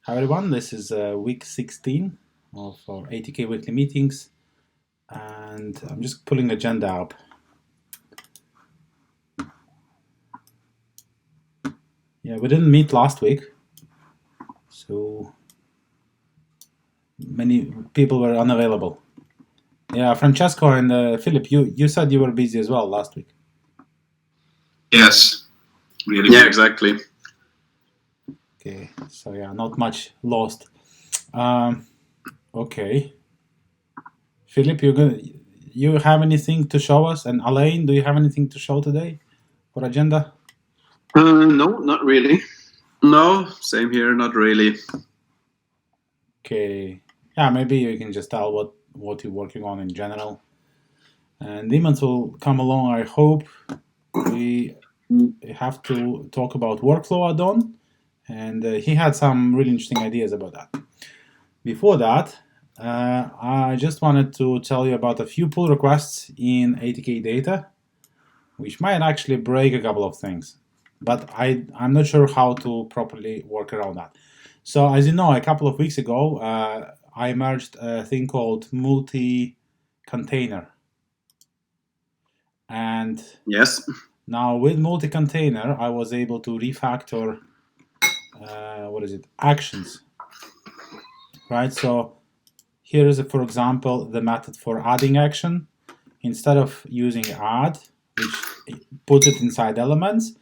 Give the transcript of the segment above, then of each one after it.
Hi everyone, this is week 16 of our ATK Weekly meetings, and I'm just pulling the agenda up. Yeah, we didn't meet last week, so many people were unavailable. Yeah, Francesco and Philip, you said you were busy as well last week. Yes, really. Yeah, exactly. Okay, so yeah, not much lost. Okay, Philip, you have anything to show us? And Alain, do you have anything to show today for agenda? No, not really. No, same here, not really. Okay, yeah, maybe you can just tell what you're working on in general. And Demons will come along, I hope. We have to talk about workflow add-on, and he had some really interesting ideas about that. Before that, I just wanted to tell you about a few pull requests in ATK data, which might actually break a couple of things, but I'm not sure how to properly work around that. So as you know, a couple of weeks ago, I merged a thing called multi-container. And yes, now with multi-container, I was able to refactor, actions, right? So here is, for example, the method for adding action. Instead of using add, which puts it inside elements,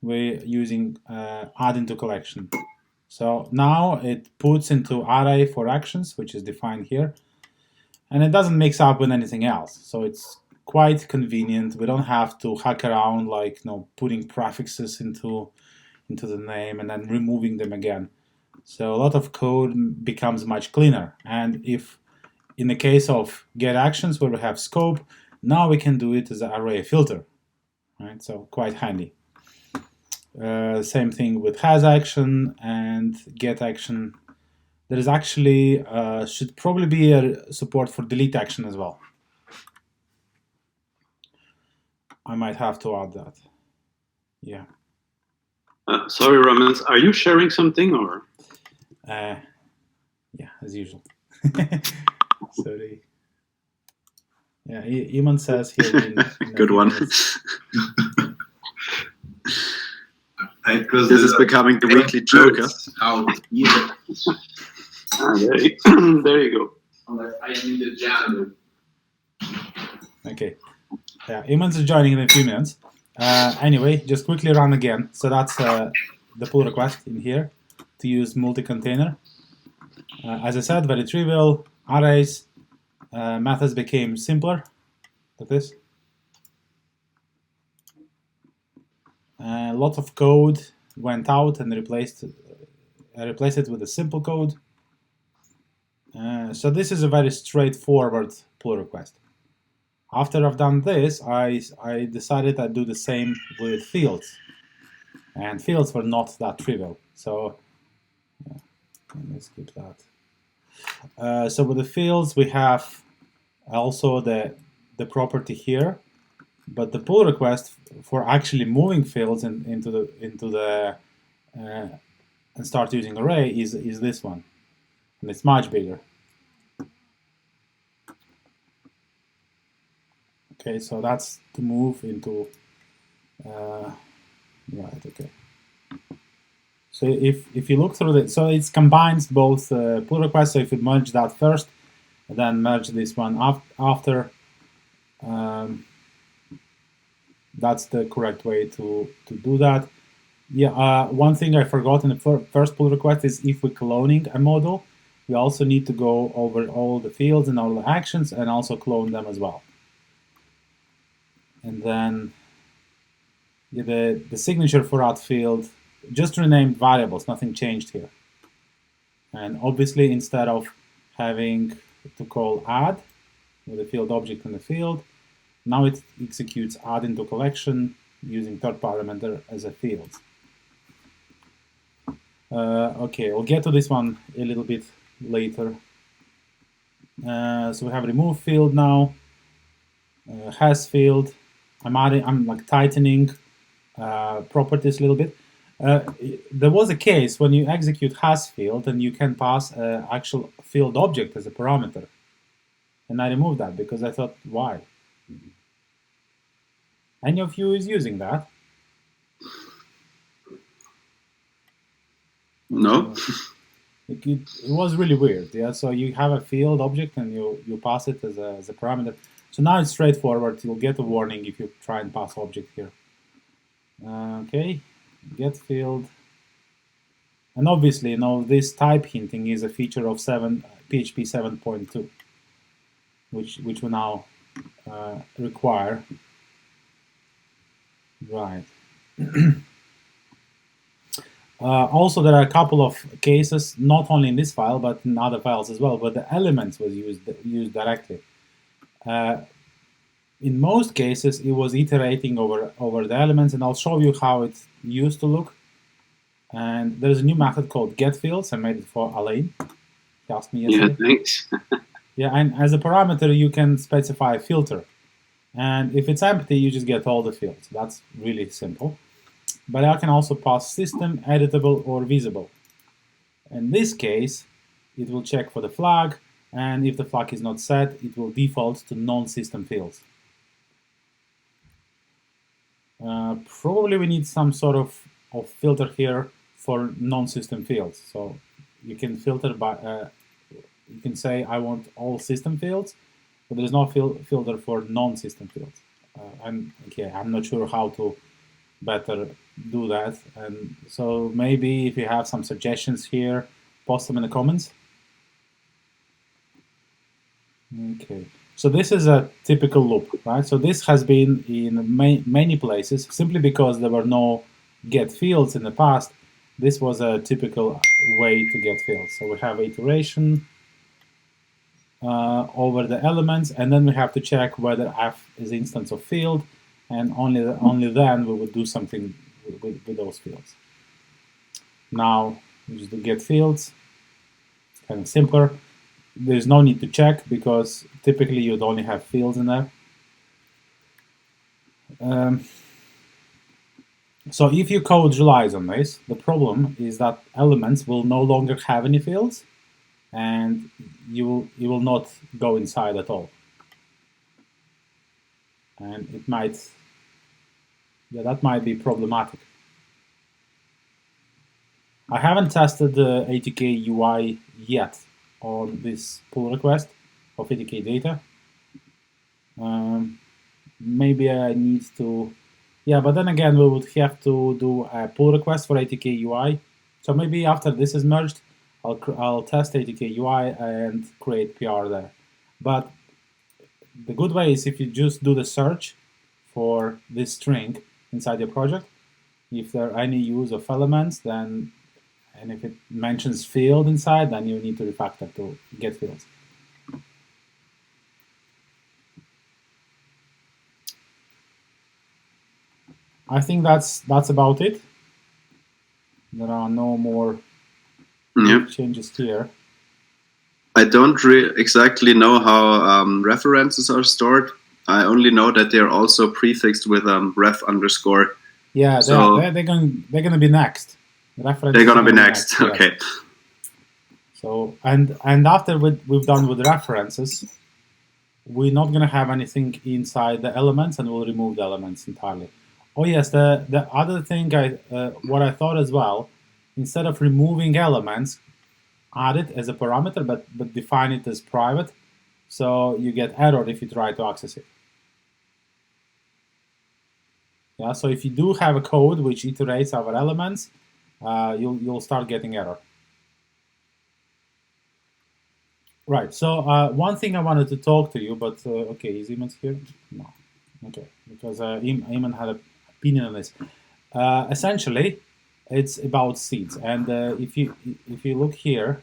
we're using add into collection. So now it puts into array for actions, which is defined here, and it doesn't mix up with anything else. So it's quite convenient. We don't have to hack around like putting prefixes into the name and then removing them again. So a lot of code becomes much cleaner. And if in the case of get actions where we have scope, now we can do it as an array filter, right? So quite handy. Same thing with has action and get action. There is actually should probably be a support for delete action as well. I might have to add that. Yeah. Sorry, Ramens, are you sharing something or? Yeah, as usual. Sorry. Yeah, Iman says he'll be in good one. This is becoming the weekly joker. There you go. I need the jam. Okay. Yeah, Iman's joining in a few minutes. Anyway, just quickly run again. So that's the pull request in here to use multi-container. As I said, very trivial. Arrays methods became simpler. Like this. A lot of code went out and replaced it with a simple code. So this is a very straightforward pull request. After I've done this, I decided I'd do the same with fields. And fields were not that trivial. So let's skip that. So with the fields, we have also the property here, but the pull request for actually moving fields into the and start using array is this one, and it's much bigger. Okay, so that's to move into right. Okay. So if you look through it, so it combines both pull requests. So if you merge that first, and then merge this one after, that's the correct way to do that. Yeah, one thing I forgot in the first pull request is if we're cloning a model, we also need to go over all the fields and all the actions and also clone them as well. And then the signature for that field, just renamed variables, nothing changed here. And obviously, instead of having to call add with a field object in the field, now it executes add into collection using third parameter as a field. Okay, we'll get to this one a little bit later. So we have remove field now, has field. I'm like tightening properties a little bit. There was a case when you execute has field and you can pass an actual field object as a parameter. And I removed that because I thought, why? Any of you is using that? No. It was really weird. Yeah, so you have a field object and you pass it as a parameter. So now it's straightforward. You'll get a warning if you try and pass object here. Okay, get field. And obviously, you know, this type hinting is a feature of PHP 7.2, which we now require. Right. Also, there are a couple of cases, not only in this file, but in other files as well, where the elements was used directly. In most cases, it was iterating over the elements, and I'll show you how it used to look. And there's a new method called getFields. I made it for Alain. He asked me yesterday. Yeah, thanks. Yeah, and as a parameter, you can specify a filter. And if it's empty, you just get all the fields. That's really simple. But I can also pass system, editable, or visible. In this case, it will check for the flag, and if the flag is not set, it will default to non-system fields. Probably we need some sort of filter here for non-system fields. So you can filter by, you can say I want all system fields, but there's no filter for non-system fields. I'm not sure how to better do that. And so maybe if you have some suggestions here, post them in the comments. Okay, so this is a typical loop, right? So this has been in many places simply because there were no get fields in the past. This was a typical way to get fields. So we have iteration over the elements, and then we have to check whether f is instance of field, and only then we would do something with those fields. Now we just do get fields. It's kind of simpler. There's no need to check because typically you'd only have fields in there. So if your code relies on this, the problem is that elements will no longer have any fields, and you will not go inside at all. And it might, that might be problematic. I haven't tested the ATK UI yet on this pull request of ATK data. Maybe I need to, yeah, but then again, we would have to do a pull request for ATK UI. So maybe after this is merged, I'll test ATK UI and create PR there. But the good way is if you just do the search for this string inside your project, if there are any use of elements, then, and if it mentions field inside, then you need to refactor to get fields. I think that's about it. There are no more changes here. I don't exactly know how references are stored. I only know that they're also prefixed with ref underscore. Yeah, so they're going to be next. They're going to be next. Okay. Yes. So and after we've done with references, we're not going to have anything inside the elements, and we'll remove the elements entirely. Oh yes, the other thing what I thought as well, instead of removing elements, add it as a parameter, but define it as private, so you get error if you try to access it. Yeah, so if you do have a code which iterates over elements, you'll start getting error. Right. So one thing I wanted to talk to you, but okay, is Iman here? No. Okay, because Iman had an opinion on this. Essentially, it's about seeds, and if you look here,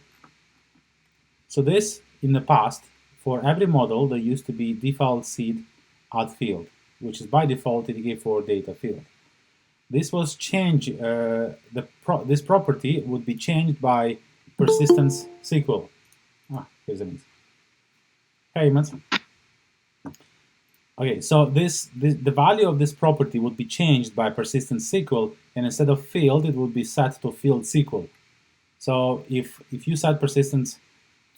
so this in the past for every model there used to be default seed add field, which is by default ATK4 data field. This was changed. This property would be changed by persistence SQL. Here's a link. Hey, Mats. Okay, so the value of this property would be changed by persistence SQL, and instead of field, it would be set to field SQL. So if you set persistence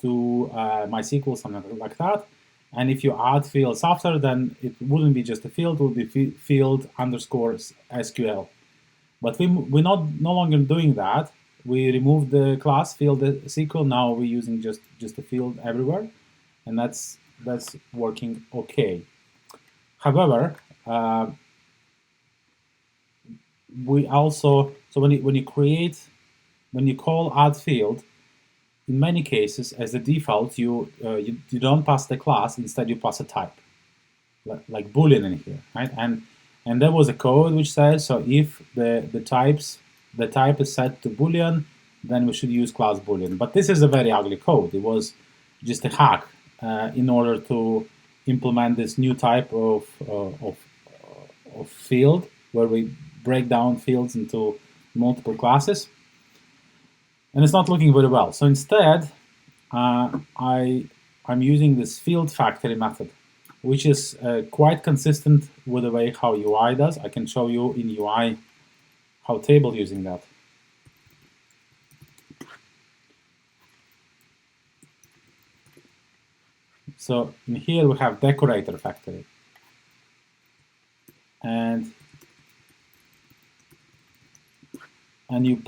to MySQL, something like that, and if you add fields after, then it wouldn't be just a field; it would be field underscore SQL. But we're no longer doing that. We removed the class field SQL. Now we're using just a field everywhere, and that's working okay. However, we also so when you call add field, in many cases as a default you don't pass the class. Instead, you pass a type, like boolean in here, right? And there was a code which says so if the type is set to boolean, then we should use class boolean. But this is a very ugly code. It was just a hack in order to implement this new type of field where we break down fields into multiple classes, and it's not looking very well. So instead, I'm using this field factory method, which is quite consistent with the way how UI does. I can show you in UI how table using that. So in here we have decorator factory, and you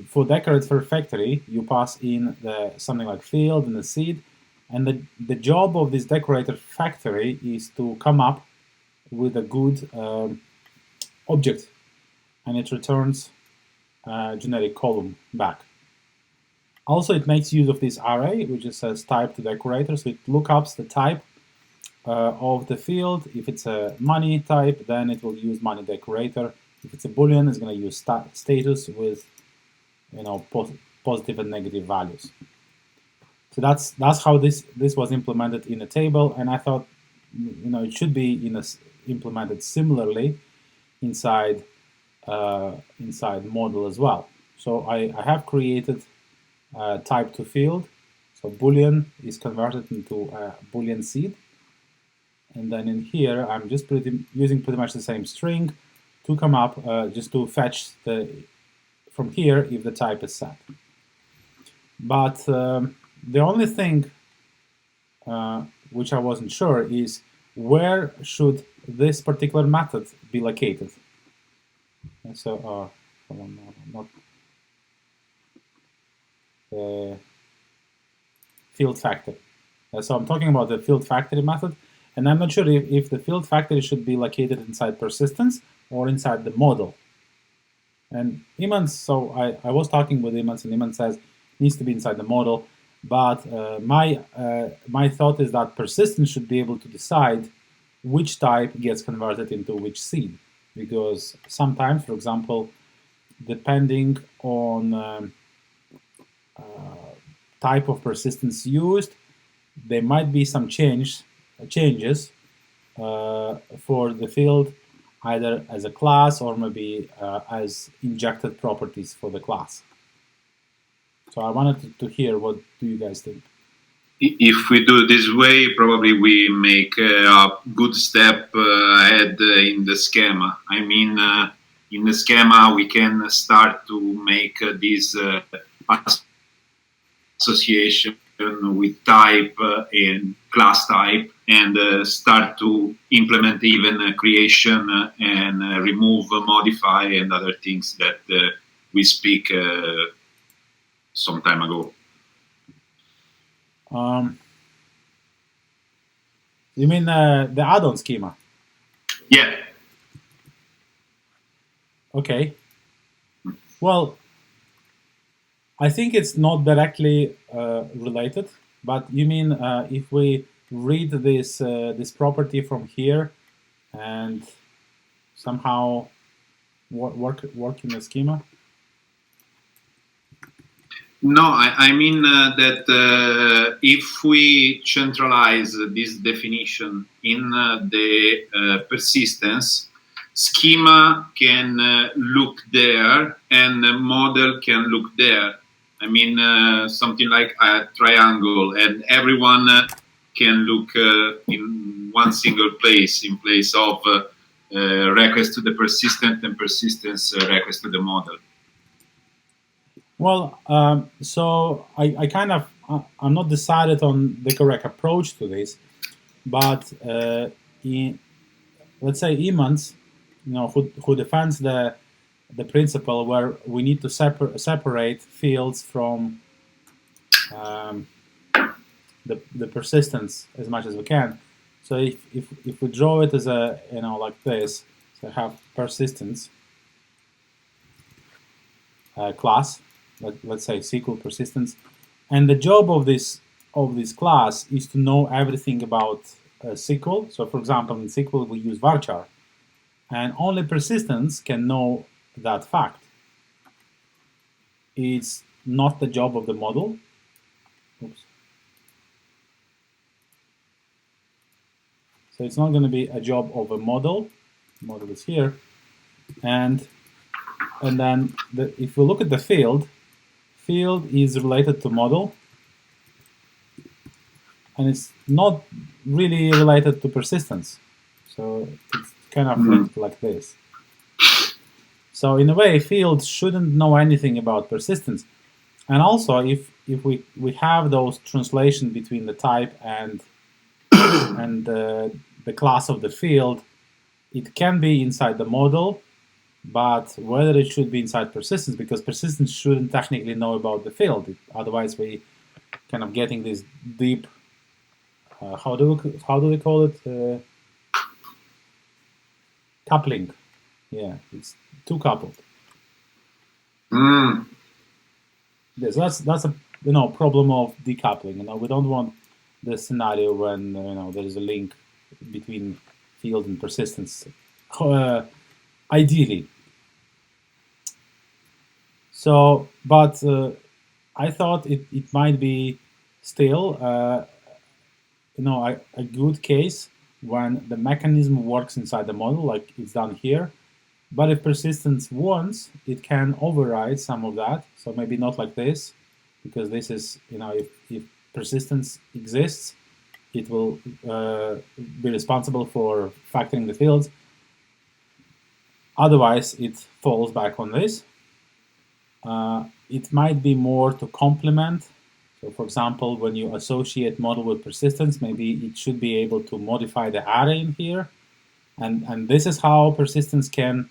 for decorator factory you pass in something like field and the seed, and the job of this decorator factory is to come up with a good object, and it returns a generic column back. Also, it makes use of this array, which is says type to decorator, so it lookups the type of the field. If it's a money type, then it will use money decorator. If it's a boolean, it's going to use status with positive and negative values. So that's how this was implemented in a table, and I thought it should be implemented similarly inside model as well. So I have created type to field. So boolean is converted into a boolean seed, and then in here I'm just using pretty much the same string to come up just to fetch from here if the type is set. But the only thing which I wasn't sure is where should this particular method be located. And so not the field factory. So I'm talking about the field factory method, and I'm not sure if the field factory should be located inside persistence or inside the model. And Iman, so I was talking with Iman, and Iman says it needs to be inside the model. But my thought is that persistence should be able to decide which type gets converted into which seed, because sometimes, for example, depending on type of persistence used, there might be some changes for the field, either as a class or maybe as injected properties for the class. So I wanted to hear, what do you guys think? If we do it this way, probably we make a good step ahead in the schema. I mean, in the schema, we can start to make this association with type and class type, and start to implement even creation and remove, modify, and other things that we speak some time ago. You mean the add-on schema? Yeah. Okay. Well, I think it's not directly related, but you mean if we read this property from here and somehow work in the schema? No, I mean that if we centralize this definition in the persistence, schema can look there and the model can look there. I mean, something like a triangle, and everyone can look in one single place in place of request to the persistent and persistence request to the model. Well, so I kind of I'm not decided on the correct approach to this, but let's say Emmons, who defends the principle where we need to separate fields from the persistence as much as we can. So if we draw it as a like this, so I have persistence class, let's say SQL persistence, and the job of this class is to know everything about SQL. So for example, in SQL we use varchar, and only persistence can know that fact. It's not the job of the model. Oops. So it's not going to be a job of a model. The model is here, and then if we look at the field is related to model, and it's not really related to persistence. So it's kind of like this. So in a way, field shouldn't know anything about persistence. And also, if we have those translation between the type and the class of the field, it can be inside the model, but whether it should be inside persistence, because persistence shouldn't technically know about the field. Otherwise, we kind of getting this deep. How do we call it? Coupling. Yeah, it's too coupled. Yes, that's a problem of decoupling. We don't want the scenario when there is a link between field and persistence. Ideally. So, but I thought it might be still a good case when the mechanism works inside the model, like it's done here. But if persistence wants, it can override some of that. So maybe not like this, because this is, if persistence exists, it will be responsible for factoring the fields. Otherwise, it falls back on this. It might be more to complement. So for example, when you associate model with persistence, maybe it should be able to modify the array in here. And this is how persistence can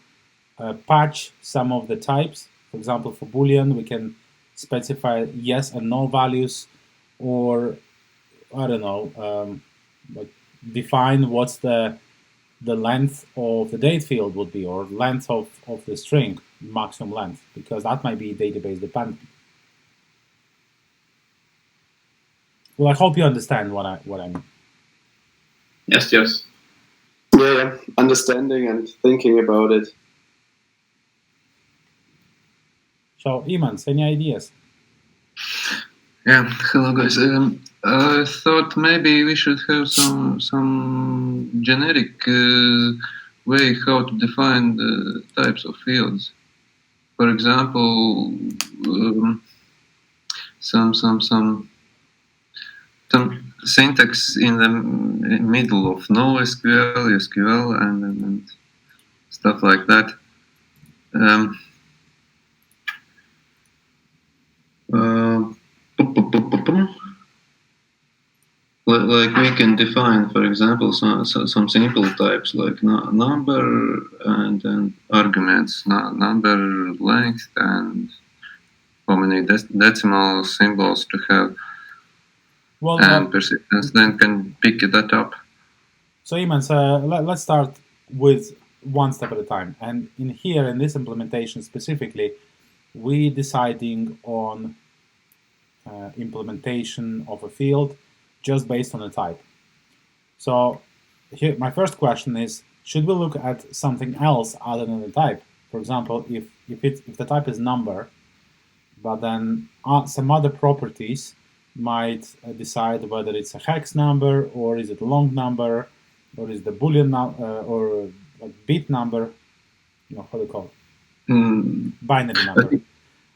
patch some of the types. For example, for Boolean, we can specify yes and no values, or I don't know, like define what's the length of the date field would be, or length of the string, maximum length, because that might be database dependent. Well, I hope you understand what I mean. Yes. Yeah, understanding and thinking about it. So, Imans, any ideas? Yeah, hello guys. I thought maybe we should have some generic way how to define the types of fields. For example, some syntax in the middle of NoSQL, SQL, and stuff like that. Like we can define, for example, some simple types like number and then arguments, number length, and how many decimal symbols to have, and persistence. Then can pick that up. So, Imans, let's start with one step at a time. And in here, in this implementation specifically, we deciding on implementation of a field just based on the type. So here, my first question is, should we look at something else other than the type? For example, if the type is number, but then some other properties might decide whether it's a hex number, or is it a long number, or is the Boolean or like bit number, how do you call it? Binary number.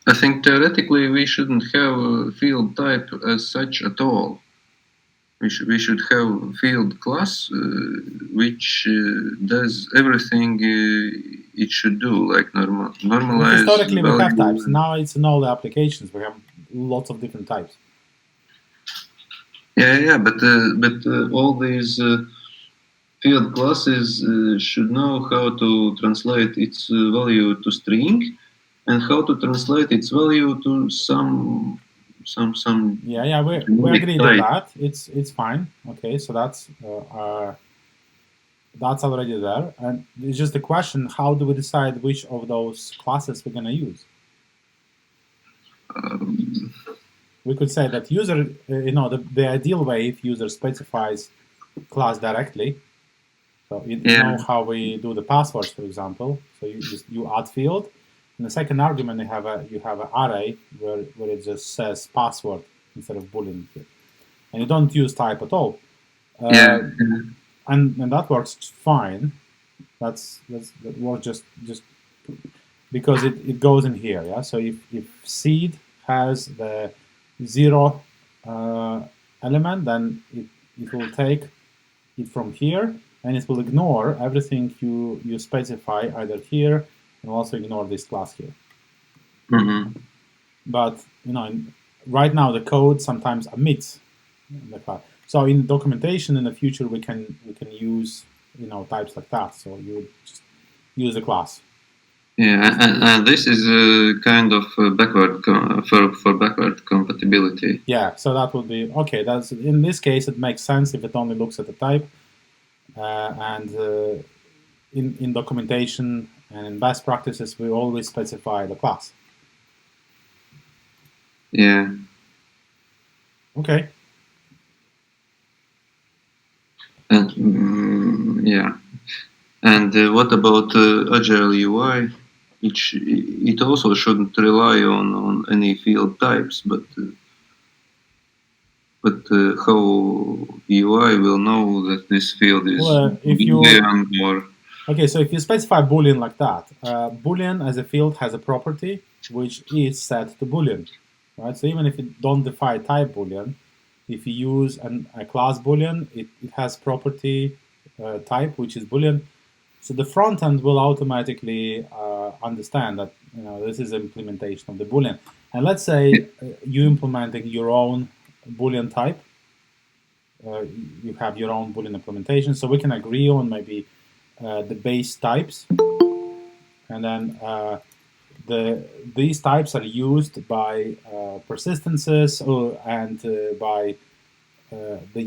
I think theoretically we shouldn't have a field type as such at all. we should have field class which does everything it should do, like normalize. Historically, we have value. types. Now it's in all the applications. We have lots of different types. Yeah, but all these field classes should know how to translate its value to string, and how to translate its value to some. Yeah, we agreed on that. It's fine. Okay, so that's already there, and it's just a question: how do we decide which of those classes we're gonna use? We could say that user, the ideal way if user specifies class directly. So you know how we do the passwords, for example. So you add field. In the second argument, you have an array where it just says password instead of boolean, and you don't use type at all. And that works fine. That works just because it goes in here. Yeah. So if seed has the 0 element, then it will take it from here, and it will ignore everything you specify either here, and also ignore this class here. But right now the code sometimes omits the class. So in documentation in the future we can use types like that. So you just use the class. Yeah, and this is a kind of backward for backward compatibility. Yeah, so that would be okay. That's in this case it makes sense if it only looks at the type, and in documentation and in best practices we always specify the class. Yeah. Okay. And yeah. And what about Agile UI? It also shouldn't rely on any field types, but how UI will know that this field is Boolean or... Okay, so if you specify Boolean like that, Boolean as a field has a property which is set to Boolean, right? So even if you don't define type Boolean, if you use a class Boolean, it has property type which is Boolean. So the front end will automatically understand that this is implementation of the Boolean. And let's say you implementing your own Boolean type. You have your own Boolean implementation, so we can agree on maybe the base types, and then these types are used by persistences and by the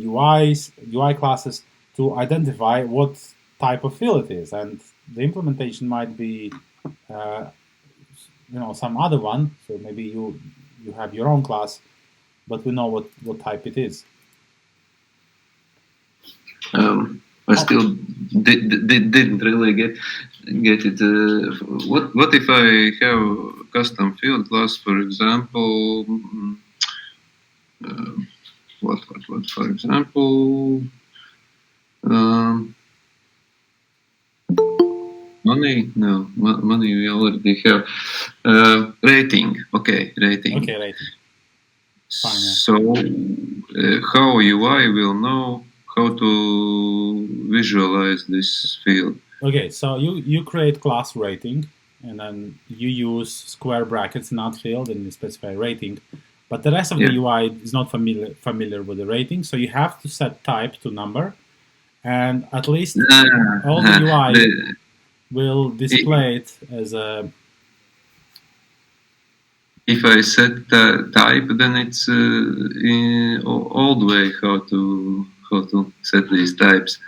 UI classes to identify what type of field it is, and the implementation might be some other one. So maybe you have your own class, but we know what type it is. I still didn't really get it. What if I have custom field class, for example? What for example? Money? No, money we already have. Rating. Okay, rating. Okay, rating. Fine, yeah. So how UI will know how to visualize this field? Okay, so you create class rating, and then you use square brackets in that field, and you specify rating. But the rest of the UI is not familiar with the rating, so you have to set type to number, and at least all the UI will display it as a... If I set type, then it's all the way how to set these types.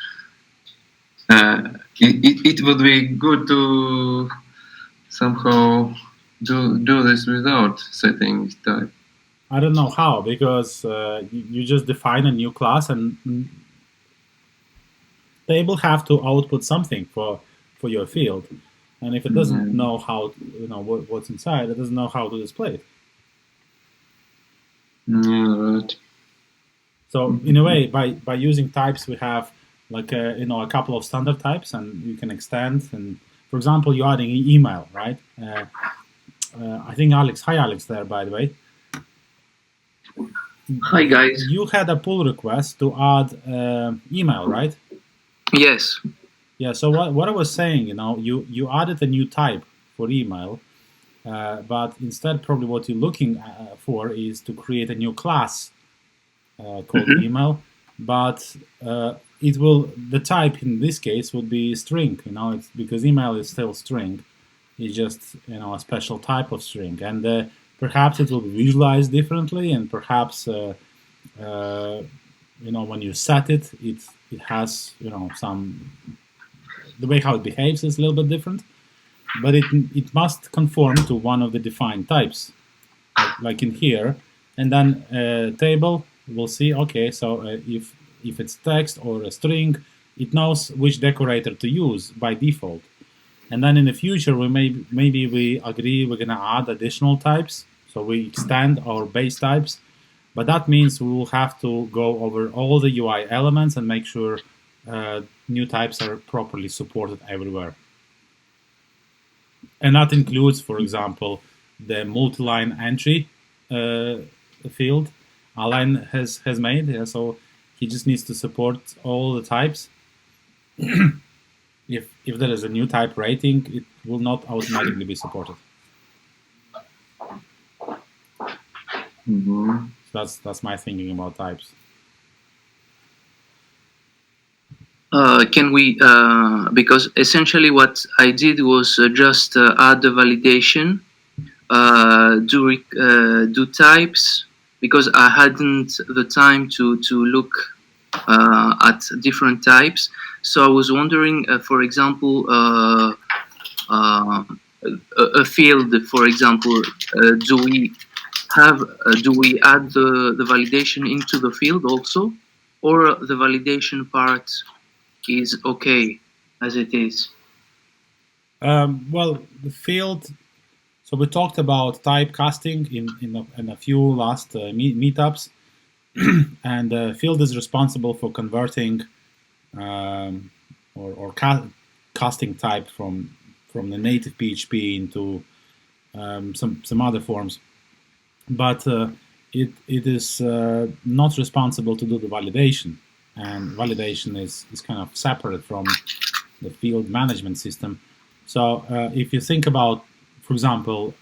It would be good to somehow do this without setting type. I don't know how, because you just define a new class, and they will have to output something for your field, and if it doesn't know how what's inside, it doesn't know how to display it. Yeah, right. So in a way, by using types, we have like a couple of standard types, and you can extend. And for example, you're adding email, right? I think Alex. Hi, Alex. There, by the way. Hi guys. You had a pull request to add email, right? Yes. Yeah. So what I was saying, you added a new type for email, but instead, probably what you're looking for is to create a new class called email, but the type in this case would be string. It's because email is still string. It's just a special type of string, and perhaps it will be visualized differently, and perhaps when you set it, it has some the way how it behaves is a little bit different, but it must conform to one of the defined types, like in here, and then table will see, okay, so if it's text or a string, it knows which decorator to use by default. And then in the future, maybe we agree we're gonna add additional types, so we extend our base types, but that means we will have to go over all the UI elements and make sure new types are properly supported everywhere. And that includes, for example, the multi-line entry field Alain has made. Yeah, so he just needs to support all the types. If there is a new type rating, it will not automatically be supported. So that's my thinking about types. Can we, because essentially what I did was just add the validation, do types, because I hadn't the time to look at different types. So I was wondering, for example, a field, for example, do we add the validation into the field also, or the validation part is okay as it is? Well, the field. So we talked about typecasting in a few last meetups, and the field is responsible for converting or casting type from the native PHP into some other forms, but it is not responsible to do the validation, and validation is kind of separate from the field management system. So if you think about, for example,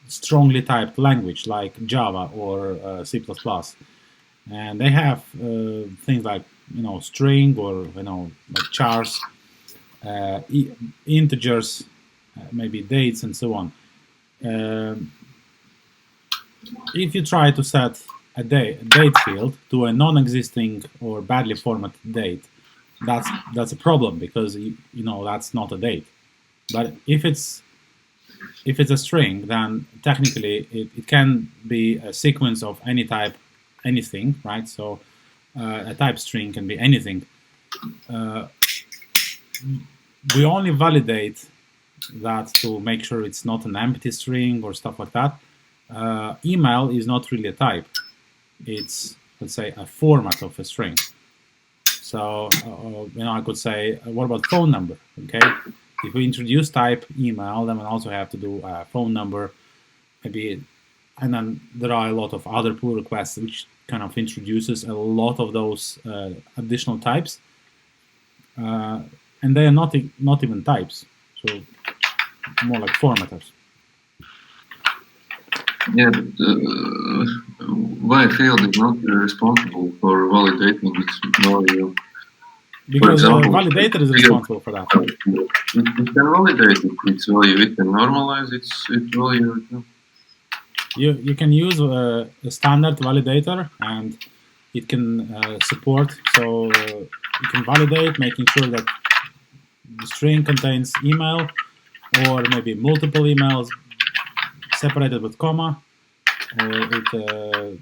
strongly typed language like Java or C++, and they have things like string or like chars, integers, maybe dates, and so on. If you try to set a date field to a non-existing or badly formatted date, that's a problem, because that's not a date. But if it's a string, then technically it can be a sequence of any type, anything, right? So a type string can be anything. We only validate that to make sure it's not an empty string or stuff like that. Email is not really a type. It's, let's say, a format of a string. So I could say, what about phone number? Okay, if we introduce type email, then we also have to do a phone number, maybe, and then there are a lot of other pull requests which kind of introduces a lot of those additional types, and they are not even types, so more like formatters. Yeah, but why field is not responsible for validating its value? Because the validator is responsible for that. It can validate its value. It can normalize its value. You can use a standard validator, and it can support. So you can validate, making sure that the string contains email, or maybe multiple emails separated with comma, or it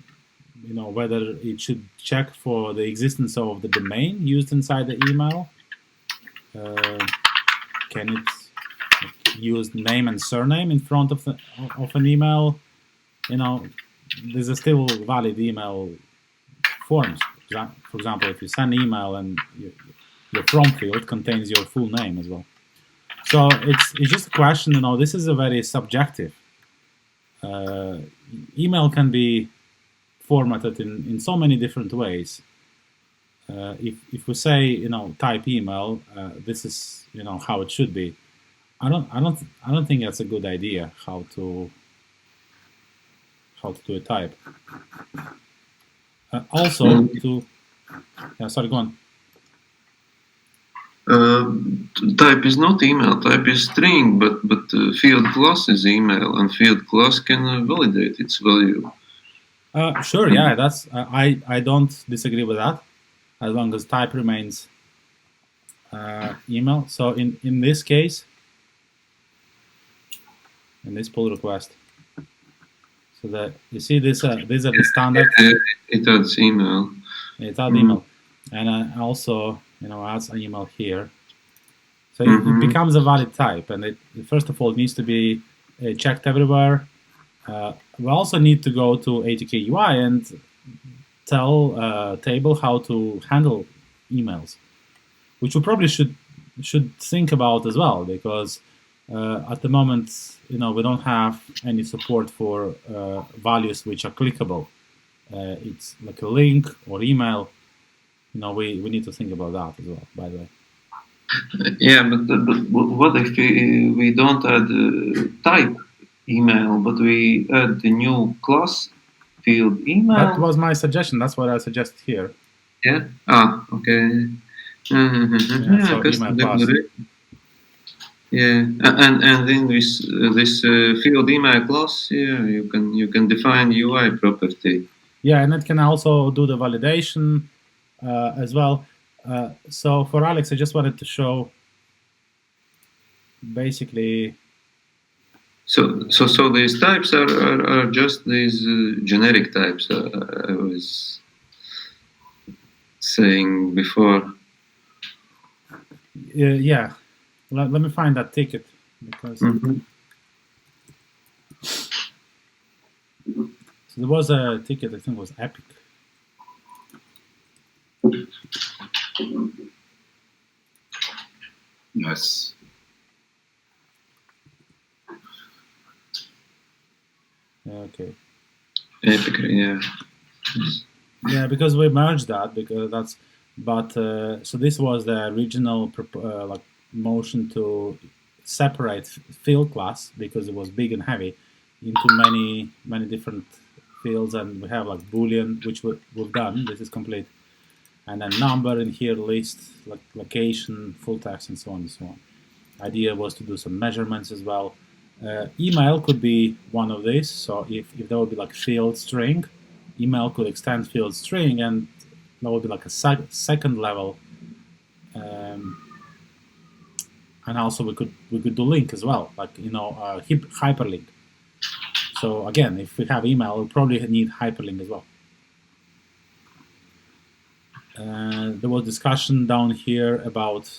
whether it should check for the existence of the domain used inside the email. Can it use name and surname in front of an email? These are still valid email forms. For example, if you send email and your from field contains your full name as well. So it's just a question. This is a very subjective. Email can be formatted in so many different ways. If we say type email, this is how it should be. I don't think that's a good idea how to do a type. Also to sorry, go on. Type is not email. Type is string, but field class is email, and field class can validate its value. Sure, yeah, that's I don't disagree with that, as long as type remains email. So in this case, in this pull request, so that you see these are the standard. It adds email. It adds email, and also adds an email here. So it becomes a valid type, and it first of all needs to be checked everywhere. We also need to go to ATK UI and tell table how to handle emails, which we probably should think about as well, because at the moment we don't have any support for values which are clickable. It's like a link or email. We need to think about that as well, by the way. Yeah, but what if we don't add type email, but we add the new class field email? That was my suggestion. That's what I suggest here. Yeah. Okay. Yeah, so email class. Yeah, and in this field email class, yeah, you can define UI property. Yeah, and it can also do the validation as well. So for Alex, I just wanted to show basically. So these types are just these generic types I was saying before. Yeah, let me find that ticket, because so there was a ticket, I think it was Epic. Yes. Okay. Epic, yeah. Yeah, because we merged that, because that's. But so this was the original like motion to separate field class, because it was big and heavy, into many different fields, and we have like Boolean, which we've done. This is complete, and then number in here, list, like location, full text, and so on and so on. Idea was to do some measurements as well. Email could be one of these. So if there would be like field string, email could extend field string, and that would be like a second level. And also we could do link as well, like hyperlink. So again, if we have email, we probably need hyperlink as well. There was discussion down here about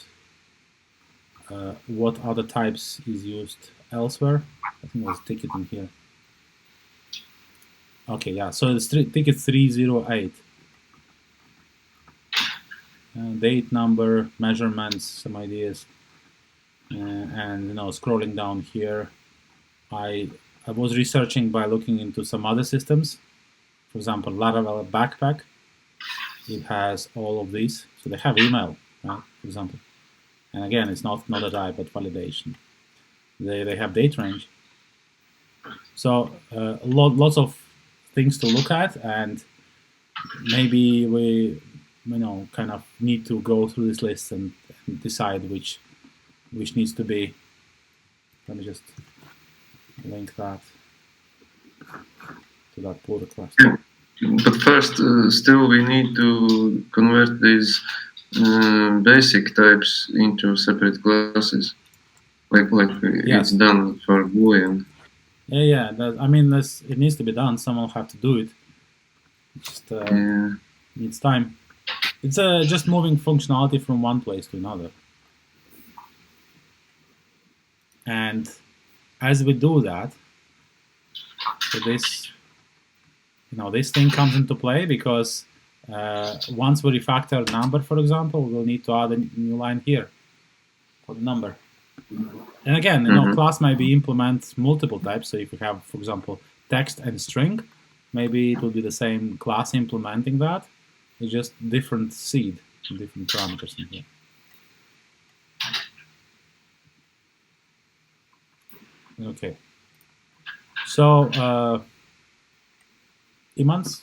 what other types is used elsewhere. I think it was ticket in here. Okay, yeah. So it's ticket 308. Date, number, measurements, some ideas, and scrolling down here, I was researching by looking into some other systems. For example, Laravel Backpack. It has all of these, so they have email, right, for example. And again, it's not a type, but validation. They have date range. So lots of things to look at, and maybe we kind of need to go through this list and decide which needs to be. Let me just link that to that pull request. But first, still we need to convert these basic types into separate classes, like Yes. it's done for Boolean. Yeah. It needs to be done. Someone will have to do it. Just needs time. It's just moving functionality from one place to another. And as we do that, so this thing comes into play, because once we refactor number, for example, we'll need to add a new line here for the number. And again, class maybe implement multiple types. So if we have, for example, text and string, maybe it will be the same class implementing that. It's just different seed, different parameters in here. Okay. So, Imans,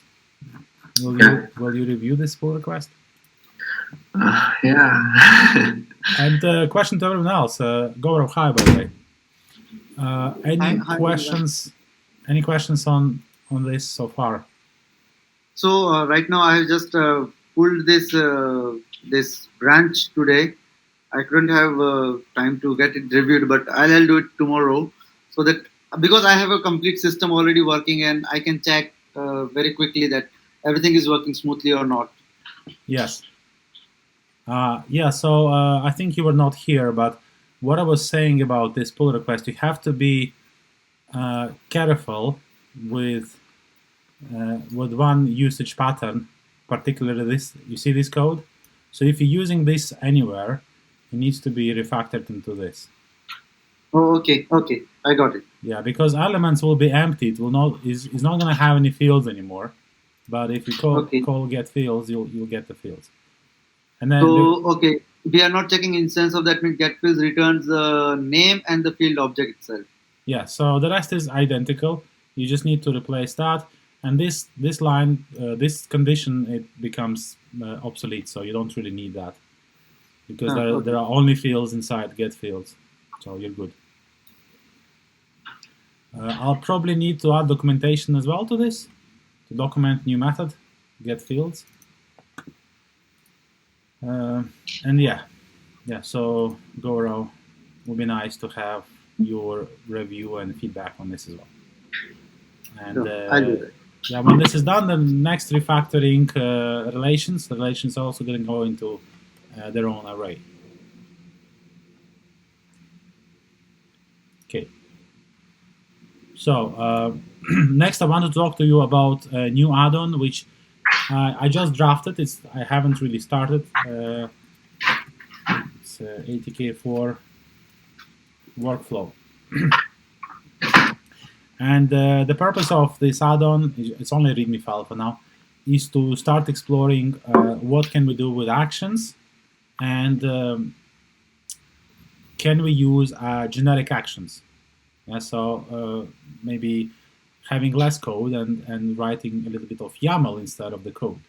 will you review this pull request? Yeah. And question to everyone else. Gaurav, hi, by the way. Any Hi, questions? Any questions on this so far? So right now I have just pulled this branch today. I couldn't have time to get it reviewed, but I'll do it tomorrow. So that because I have a complete system already working, and I can check very quickly that everything is working smoothly or not. Yes. Yeah. So I think you were not here, but what I was saying about this pull request, you have to be careful with one usage pattern, particularly this. You see this code? So if you're using this anywhere, it needs to be refactored into this. Oh, okay, I got it. Yeah, because elements will be empty. It will not is not going to have any fields anymore. But if you call get fields, you'll get the fields. And then okay, we are not checking instance of that. Means get fields returns the name and the field object itself. Yeah. So the rest is identical. You just need to replace that. And this line, this condition, it becomes obsolete. So you don't really need that because there are only fields inside get fields. So you're good. I'll probably need to add documentation as well to this, to document new method, get fields. And yeah. So Gaurav, would be nice to have your review and feedback on this as well. And I'll do that. Yeah, when this is done, the next refactoring relations, the relations are also going to go into their own array. Okay. So next, I want to talk to you about a new add-on which I just drafted. I haven't really started. It's ATK4 workflow. And the purpose of this add-on, it's only a README file for now, is to start exploring what can we do with actions, and can we use generic actions. Yeah, so maybe having less code and writing a little bit of YAML instead of the code.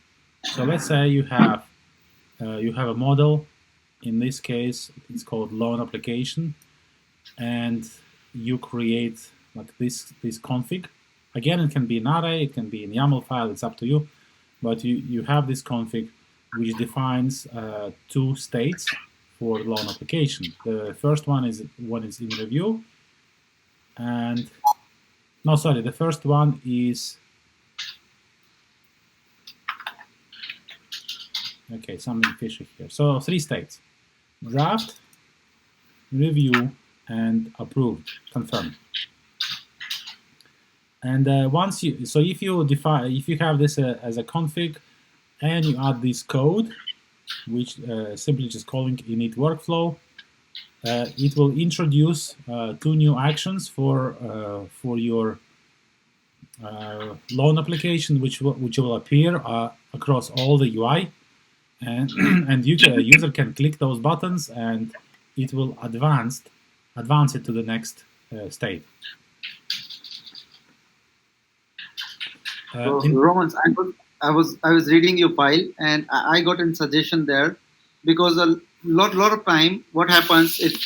So let's say you have a model. In this case, it's called loan application, and you create like this config. Again, it can be an array, it can be in YAML file, it's up to you. But you have this config which defines two states for loan application. The first one is in review, and no, sorry, the first one is okay, something fishy here. So 3 states: draft, review, and approved, confirmed. And once you, so if you have this as a config, and you add this code, which simply just calling init workflow, it will introduce 2 new actions for your loan application, which will appear across all the UI, and user can click those buttons, and it will advance it to the next state. Romans, I was reading your file, and I got a suggestion there, because a lot of time what happens, it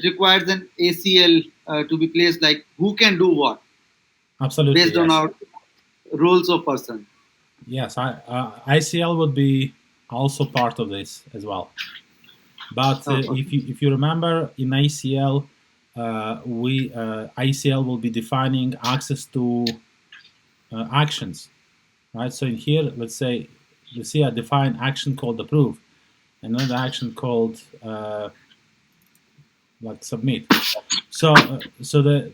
requires an ACL to be placed, like who can do what. Absolutely. Based on our roles of person. Yes, ICL would be also part of this as well. But if you remember, in ICL, ICL will be defining access to actions, right? So in here, let's see, I define action called approve, and another action called like submit. So the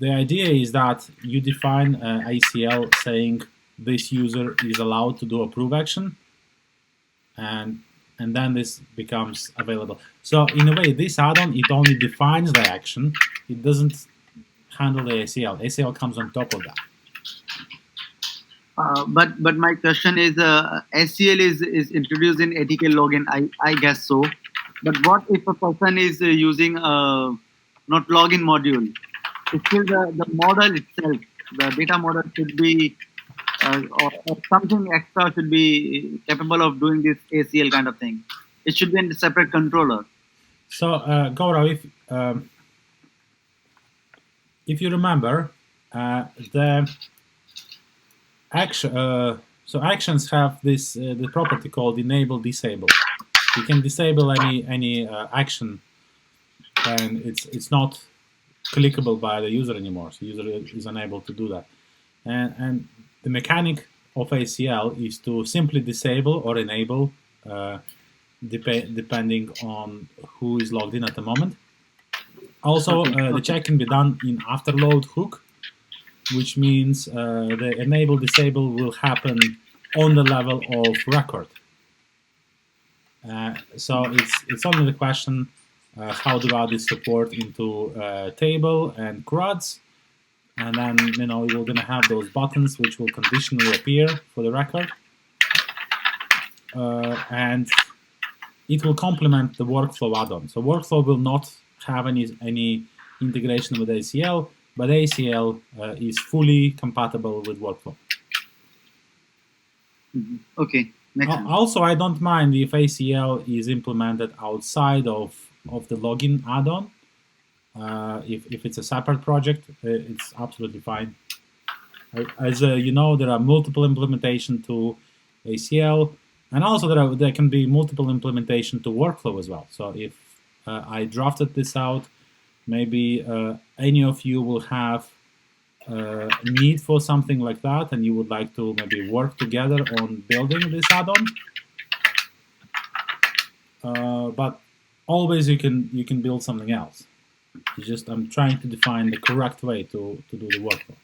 idea is that you define ICL saying this user is allowed to do approve action, and then this becomes available. So in a way, this add-on, it only defines the action. It doesn't handle the ACL. ACL comes on top of that. But my question is, SCL is introduced in ATK login. I guess so. But what if a person is using not login module? It's still the model itself. The data model should be or something extra should be capable of doing this ACL kind of thing. It should be in a separate controller. So, Gaurav, if you remember, the action, so actions have this the property called enable disable. You can disable any action, and it's not clickable by the user anymore. So user is unable to do that. And the mechanic of ACL is to simply disable or enable, depending on who is logged in at the moment. Also, the check can be done in afterload hook, which means the enable disable will happen on the level of record. So it's only the question how to add this support into table and CRUDs, and then we're going to have those buttons which will conditionally appear for the record, and it will complement the workflow add-on. So workflow will not have any integration with ACL, but ACL is fully compatible with workflow. Okay. Also, I don't mind if ACL is implemented outside of the login add-on. If it's a separate project, it's absolutely fine. As you know, there are multiple implementation to ACL, and also there can be multiple implementation to workflow as well. So if I drafted this out, maybe any of you will have need for something like that, and you would like to maybe work together on building this add-on. But always you can build something else. It's just I'm trying to define the correct way to do the workflow.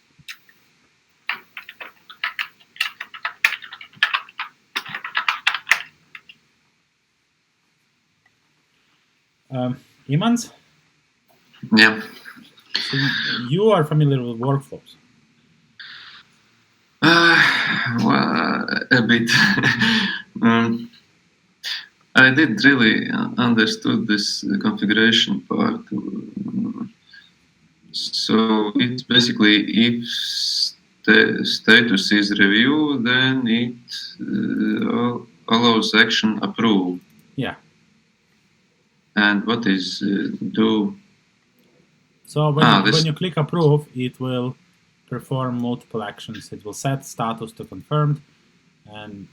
Imans? Yeah. So you are familiar with workflows. Well, a bit. I did really understood this configuration part. So it's basically if the status is review, then it allows action approve. Yeah. And what is do? So when you click approve, it will perform multiple actions. It will set status to confirmed, and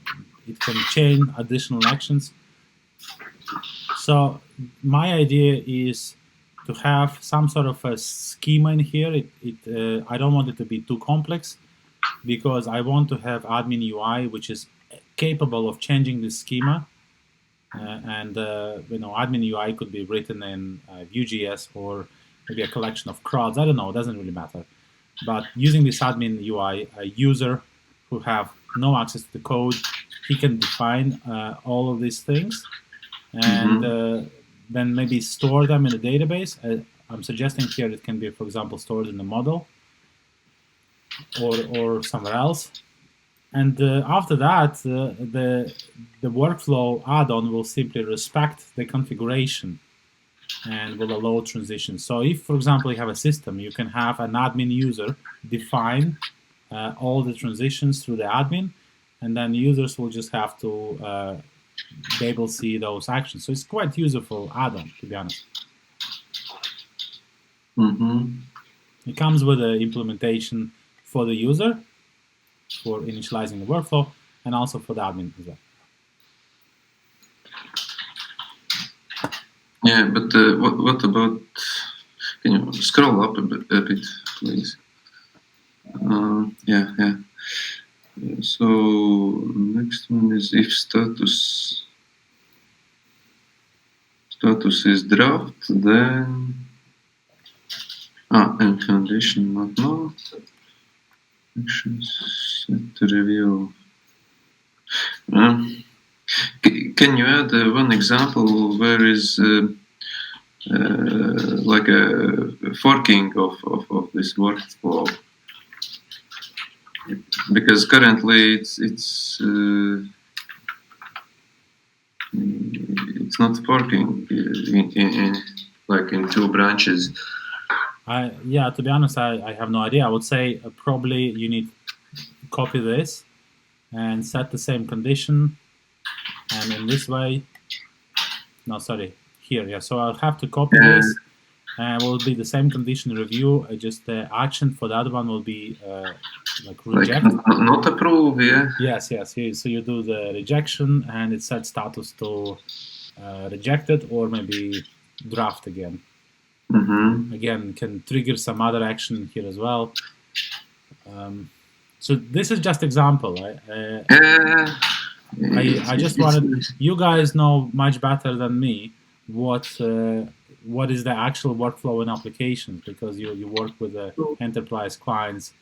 it can chain additional actions. So my idea is to have some sort of a schema in here. I don't want it to be too complex, because I want to have admin UI which is capable of changing the schema. Admin UI could be written in Vue.js or maybe a collection of CRUDs. I don't know. It doesn't really matter. But using this admin UI, a user who have no access to the code, he can define all of these things, and then maybe store them in a database. I'm suggesting here it can be, for example, stored in the model or somewhere else. And after that, the workflow add-on will simply respect the configuration and will allow transitions. So if, for example, you have a system, you can have an admin user define all the transitions through the admin, and then users will just have to be able to see those actions. So it's quite useful add-on, to be honest. It comes with an implementation for the user, for initializing the workflow, and also for the admin as well. Yeah, but what about? Can you scroll up a bit, please? Yeah. So next one is if status is draft, then and condition not known. Actions set to review. Can you add one example where is like a forking of this workflow? because currently it's not working in like in two branches. Yeah, to be honest, I have no idea. I would say probably you need to copy this and set the same condition, and in this way, no, sorry, here, yeah. So I'll have to copy this, and will be the same condition review. Just the action for the other one will be like reject. Like not approve, yeah. Yes. So you do the rejection, and it sets status to rejected or maybe draft again. Mm-hmm. Again, can trigger some other action here as well. So this is just example. I just wanted, you guys know much better than me what is the actual workflow in applications, because you work with the enterprise clients,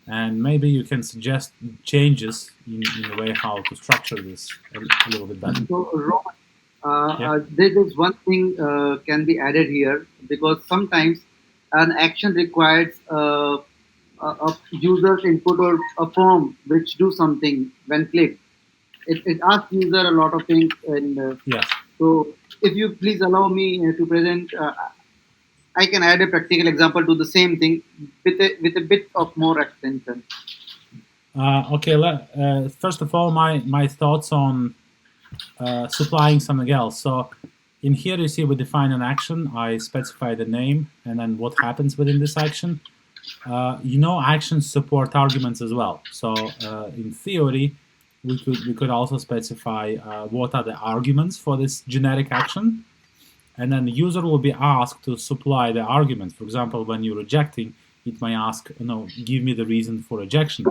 and maybe you can suggest changes in a way how to structure this a little bit better. So, Roman, there is one thing can be added here, because sometimes an action requires a user's input or a form which do something when clicked. It asks user a lot of things, and Yes. so if you please allow me to present, I can add a practical example to the same thing with a bit of more extension. Okay. First of all, my thoughts on supplying something else. So in here you see we define an action. I specify the name and then what happens within this action. Actions support arguments as well. So in theory, we could also specify what are the arguments for this generic action, and then the user will be asked to supply the arguments. For example, when you're rejecting, it may ask, give me the reason for rejection.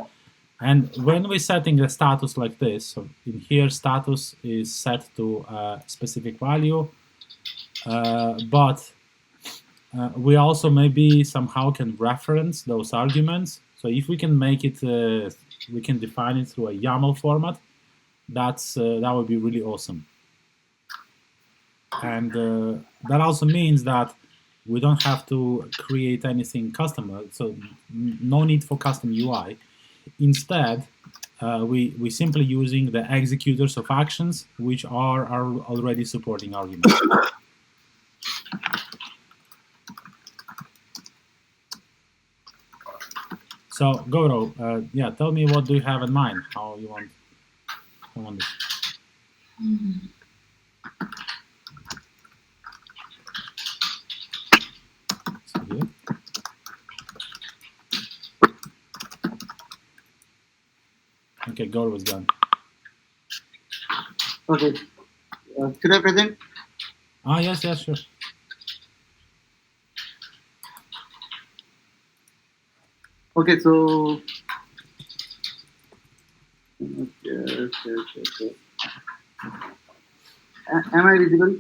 And when we're setting the status like this, so in here status is set to a specific value, but we also maybe somehow can reference those arguments. So if we can make it, we can define it through a YAML format. That would be really awesome. And that also means that we don't have to create anything custom. So no need for custom UI. Instead, we simply using the executors of actions, which are already supporting arguments. So Goro, tell me what do you have in mind? How you want this? Okay, Goro was done. Okay, should I present? Yes, sure. Okay, so okay. Am I visible?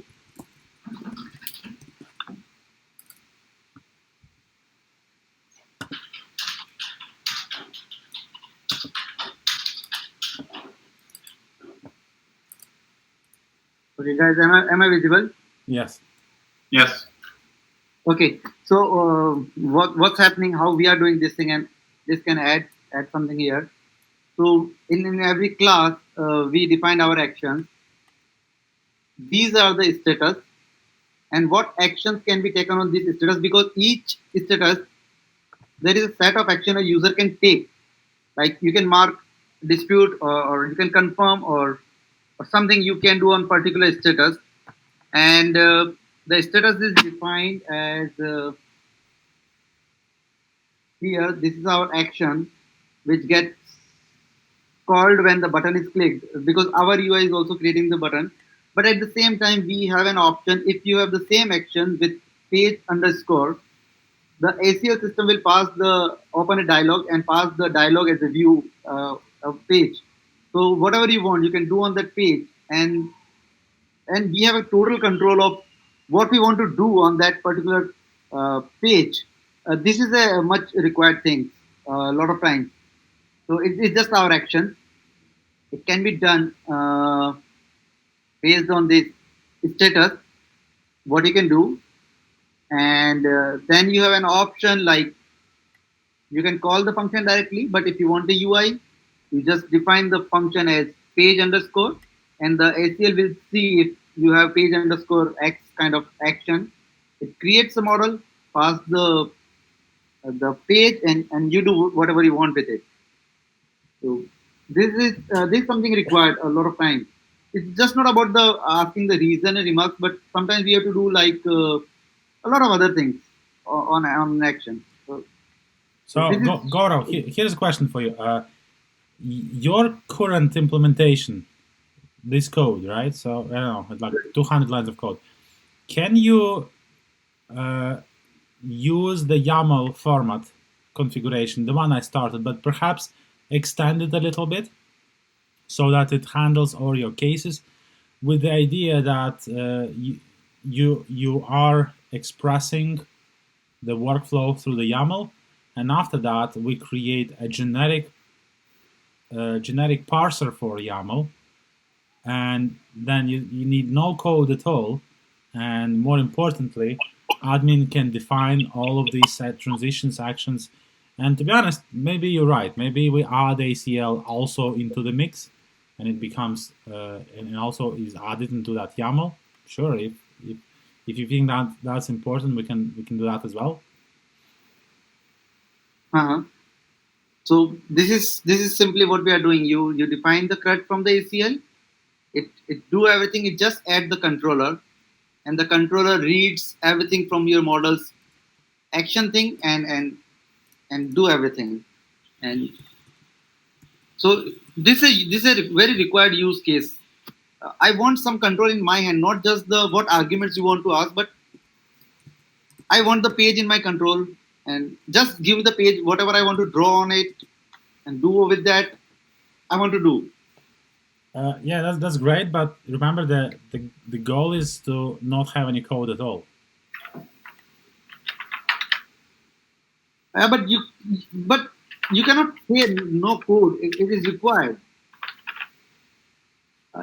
Okay, guys, am I visible? Yes. Yes. Okay, so what's happening? How we are doing this thing, and this can add something here. So in every class, we define our actions. These are the status, and what actions can be taken on this status, because each status there is a set of action a user can take. Like you can mark dispute, or you can confirm, or something you can do on particular status, and the status is defined as here. This is our action, which gets called when the button is clicked, because our UI is also creating the button. But at the same time, we have an option. If you have the same action with page underscore, the ACL system will open a dialog and pass the dialog as a view of page. So whatever you want, you can do on that page, and we have a total control of what we want to do on that particular page. This is a much required thing a lot of times. So it's just our action. It can be done based on this status, what you can do, and then you have an option like You can call the function directly, but if you want the UI, you just define the function as page underscore, and the ACL will see if you have page underscore X kind of action. It creates a model, pass the page, and you do whatever you want with it. So this is something required a lot of time. It's just not about the asking the reason and remarks, but sometimes we have to do like a lot of other things on an action. So, this is Gaurav, here's a question for you. Your current implementation, this code, right? So, I don't know, it's like 200 lines of code. Can you use the YAML format configuration, the one I started, but perhaps extend it a little bit so that it handles all your cases, with the idea that you are expressing the workflow through the YAML, and after that we create a generic parser for YAML, and then you need no code at all, and more importantly, admin can define all of these set transitions, actions. And to be honest, maybe you're right. Maybe we add ACL also into the mix, and it becomes and also is added into that YAML. Sure, if you think that that's important, we can do that as well. So this is simply what we are doing. You define the CRUD from the ACL. It do everything. It just add the controller, and the controller reads everything from your model's action thing and do everything. And so this is a very required use case. I want some control in my hand, not just the what arguments you want to ask, but I want the page in my control, and just give the page whatever I want to draw on it and do with that I want to do. Yeah, that's great, but remember the goal is to not have any code at all. But you cannot say no code. It is required.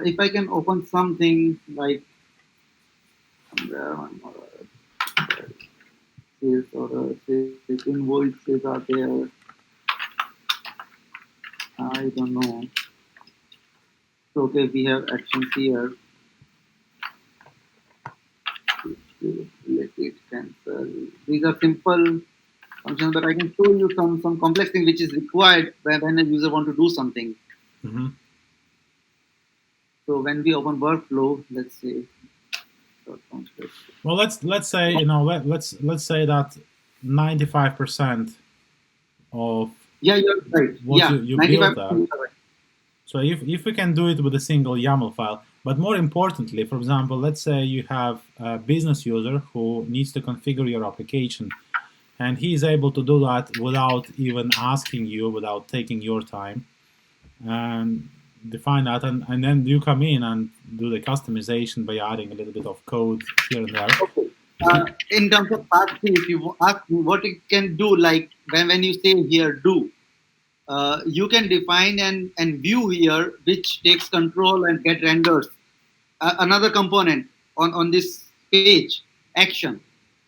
If I can open something like sales order, sales invoices are there. I don't know. So, okay, we have actions here. Let it cancel. These are simple functions, but I can show you some complex thing which is required when a user want to do something. Mm-hmm. So when we open workflow, let's say. Well, let's say let's say that 95% of you're right. what you build there. Right. So if we can do it with a single YAML file, but more importantly, for example, let's say you have a business user who needs to configure your application, and he is able to do that without even asking you, without taking your time, and define that, and then you come in and do the customization by adding a little bit of code here and there. Okay. In terms of path, if you ask me what it can do, like when you say here do, you can define and view here which takes control and get renders another component on this page action,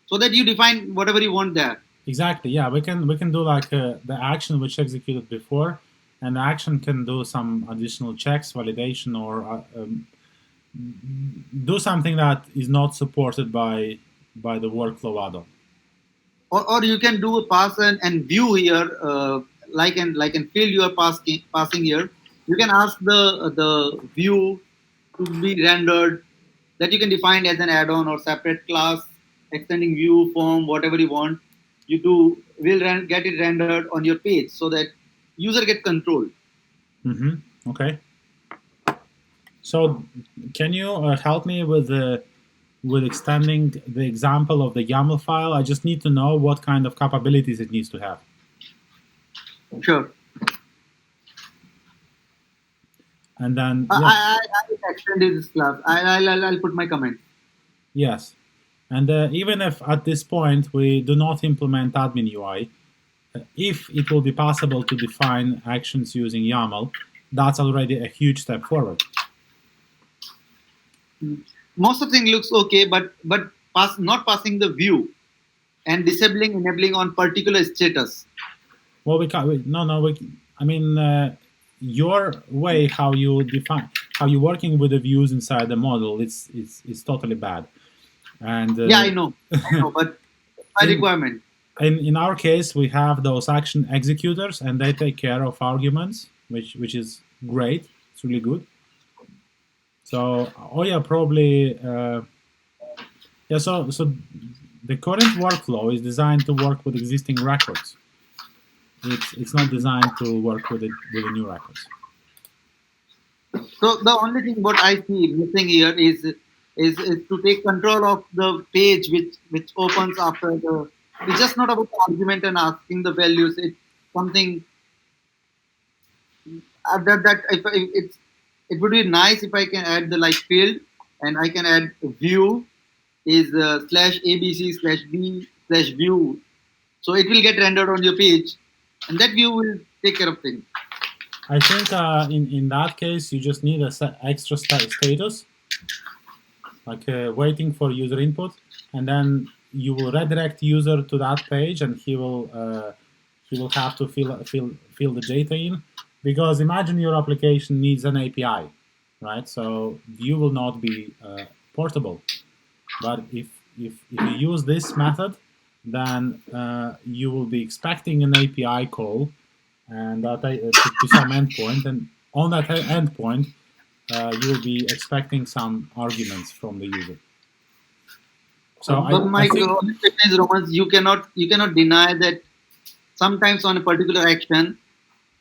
so that you define whatever you want there. Exactly. Yeah, we can do like the action which executed before, and the action can do some additional checks, validation, or do something that is not supported by the workflow add-on. Or you can do a pass and view here, like and fill your passing here. You can ask the view to be rendered, that you can define as an add-on or separate class, extending view, form, whatever you want. You will get it rendered on your page so that user get control. Mm-hmm. Okay. So can you help me with extending the example of the YAML file? I just need to know what kind of capabilities it needs to have. Sure. And then I extended this class. I'll put my comment. Yes. And even if at this point we do not implement admin UI, if it will be possible to define actions using YAML, that's already a huge step forward. Most of the thing looks okay, but not passing the view and enabling on particular status. Well, we can't. I mean, your way how you define how you're working with the views inside the model, it's totally bad. And Yeah, I know, but my in- requirement. in our case, we have those action executors, and they take care of arguments, which is great. It's really good. So, oh yeah, probably yeah. So the current workflow is designed to work with existing records. It's not designed to work with the new records. So the only thing what I see missing here is to take control of the page which opens after the. It's just not about the argument and asking the values. It's something that if it's it would be nice if I can add the like field and I can add view is slash abc slash b slash view, so it will get rendered on your page, and that view will take care of things. I think in that case you just need a extra status, like waiting for user input, and then you will redirect user to that page, and he will have to fill the data in, because imagine your application needs an API, right? So view will not be portable, but if you use this method, then you will be expecting an API call and that to some endpoint, and on that endpoint you will be expecting some arguments from the user. So But I my think only question is, Romans, you cannot deny that sometimes on a particular action,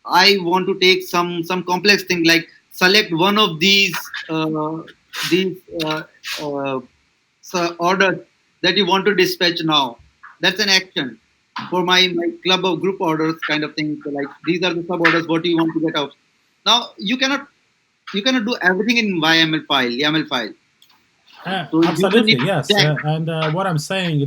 I want to take some complex thing like select one of these uh, uh, orders that you want to dispatch now. That's an action for my club of group orders kind of thing. So like these are the sub orders. What do you want to get out? Now you cannot do everything in YAML file. So you absolutely, need to yes. check. And what I'm saying,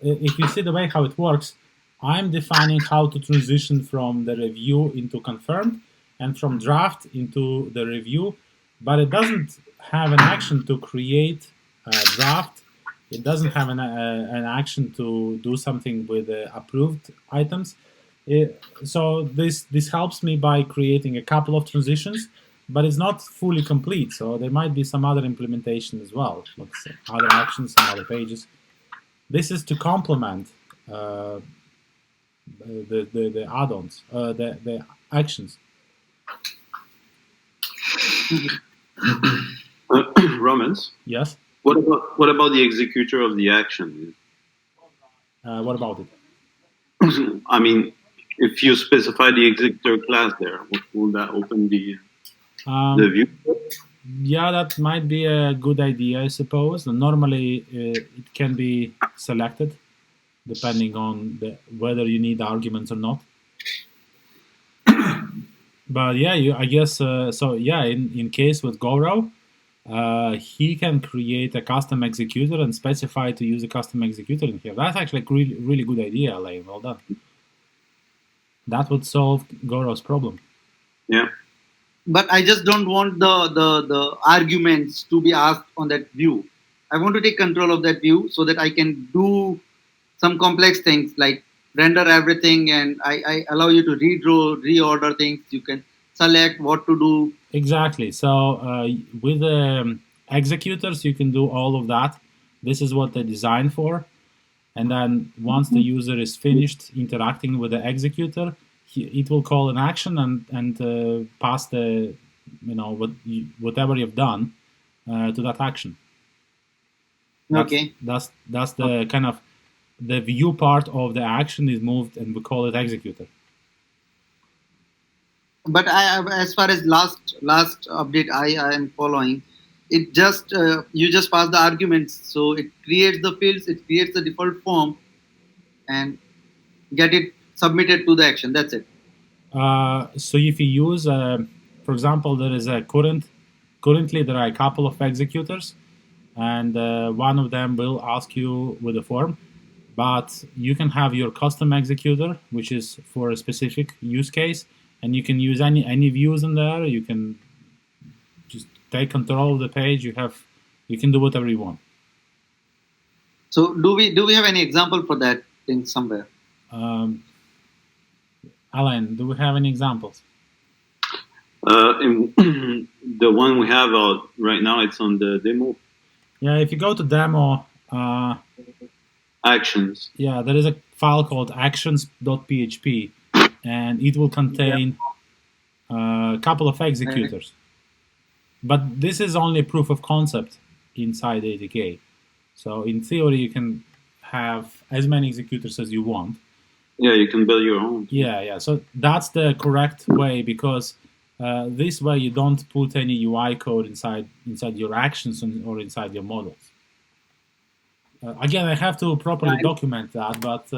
if you see the way how it works, I'm defining how to transition from the review into confirmed and from draft into the review, but it doesn't have an action to create a draft. It doesn't have an action to do something with approved items. So this helps me by creating a couple of transitions, but it's not fully complete. So there might be some other implementation as well, like other actions, some other pages. This is to complement the add-ons, the actions. Romans, Yes. what about the executor of the action? What about it? I mean, if you specify the executor class there, will that open the view? Yeah, that might be a good idea, I suppose. And normally, it can be selected depending on whether you need arguments or not. But yeah, I guess so. Yeah, in case with Goro, he can create a custom executor and specify to use a custom executor in here. That's actually a really, really good idea, Elaine. Well done. That would solve Goro's problem. Yeah. But I just don't want the arguments to be asked on that view. I want to take control of that view so that I can do some complex things like render everything, and I allow you to reorder things. You can select what to do. Exactly. So with the executors, you can do all of that. This is what they're designed for. And then once the user is finished interacting with the executor, it will call an action and pass the whatever you've done to that action. Okay. That's the kind of the view part of the action is moved, and we call it executor. But as far as last update I am following, it just you just pass the arguments, so it creates the fields, it creates the default form, and get it submitted to the action. That's it. So if you use, for example, there is currently there are a couple of executors, and one of them will ask you with a form, but you can have your custom executor, which is for a specific use case, and you can use any views in there. You can just take control of the page. You can do whatever you want. So do we have any example for that thing somewhere? Alain, do we have any examples? In the one we have right now, it's on the demo. Yeah, if you go to demo, Actions. yeah, there is a file called actions.php, and it will contain a couple of executors. But this is only proof of concept inside ATK. So in theory, you can have as many executors as you want. Yeah, you can build your own. Yeah. So that's the correct way, because this way you don't put any UI code inside your actions or inside your models. Again, I have to properly document that, but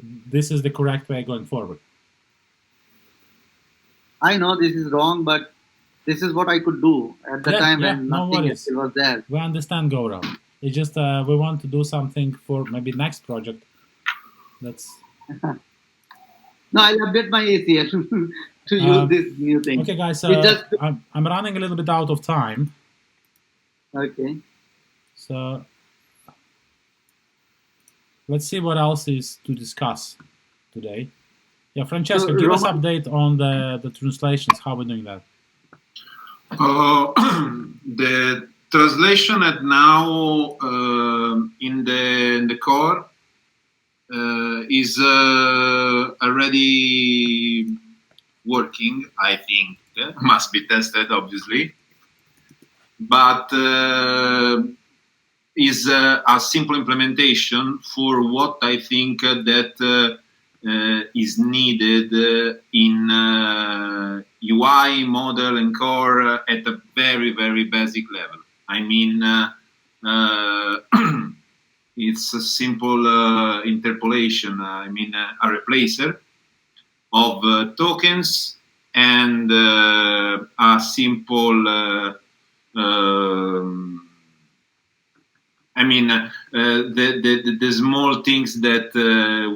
this is the correct way going forward. I know this is wrong, but this is what I could do at the time when nothing else was there. We understand, Gaurav. It's just we want to do something for maybe next project. That's No, I'll update my ACL to use this new thing. Okay, guys. I'm running a little bit out of time. Okay. So let's see what else is to discuss today. Yeah, Francesco, give us an update on the translations. How we're doing that? The translation at now in the core is already working. I think must be tested, obviously, but is a simple implementation for what I think that is needed in UI, model, and core at a very, very basic level. I mean, it's a simple interpolation. I mean, a replacer of tokens and a simple I mean, the small things that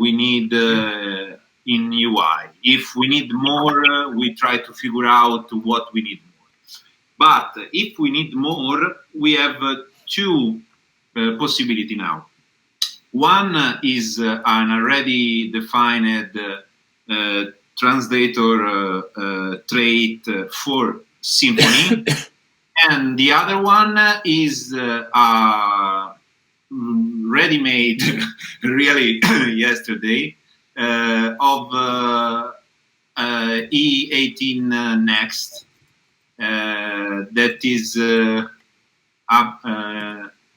we need in UI. If we need more, we try to figure out what we need more. But if we need more, we have two possibilities now. One is an already defined translator trait for Symfony. And the other one is ready-made, really yesterday, of E18 Next. That is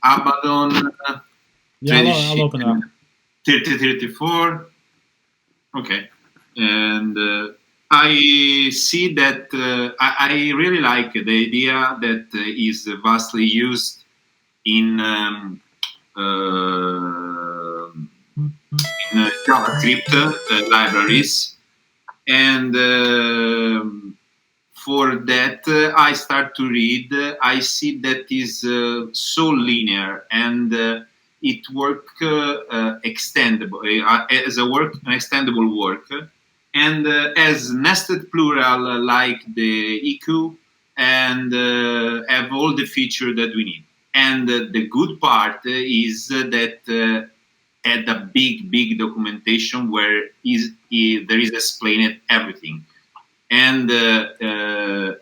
Abaddon. Yeah, I'll open up. 3034. Okay, and I see that I really like the idea that is vastly used in JavaScript libraries, and for that I start to read. I see that is so linear and it work extendable as an extendable work. And as nested plural like the EQ and have all the feature that we need. And the good part is that at a big documentation where there is explained everything. And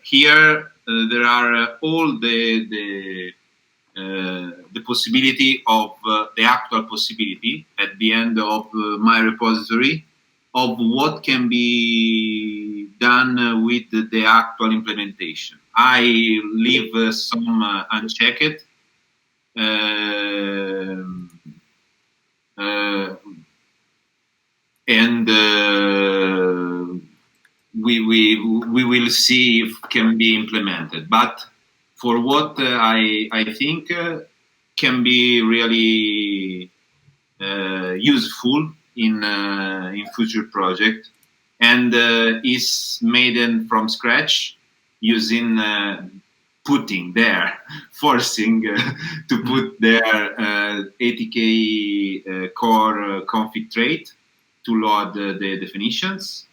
here there are all the possibility of the actual possibility at the end of my repository of what can be done with the actual implementation. I leave some unchecked. And we will see if can be implemented. But for what I think can be really useful in future project, and is made from scratch using forcing to put their ATK core config trait to load the definitions,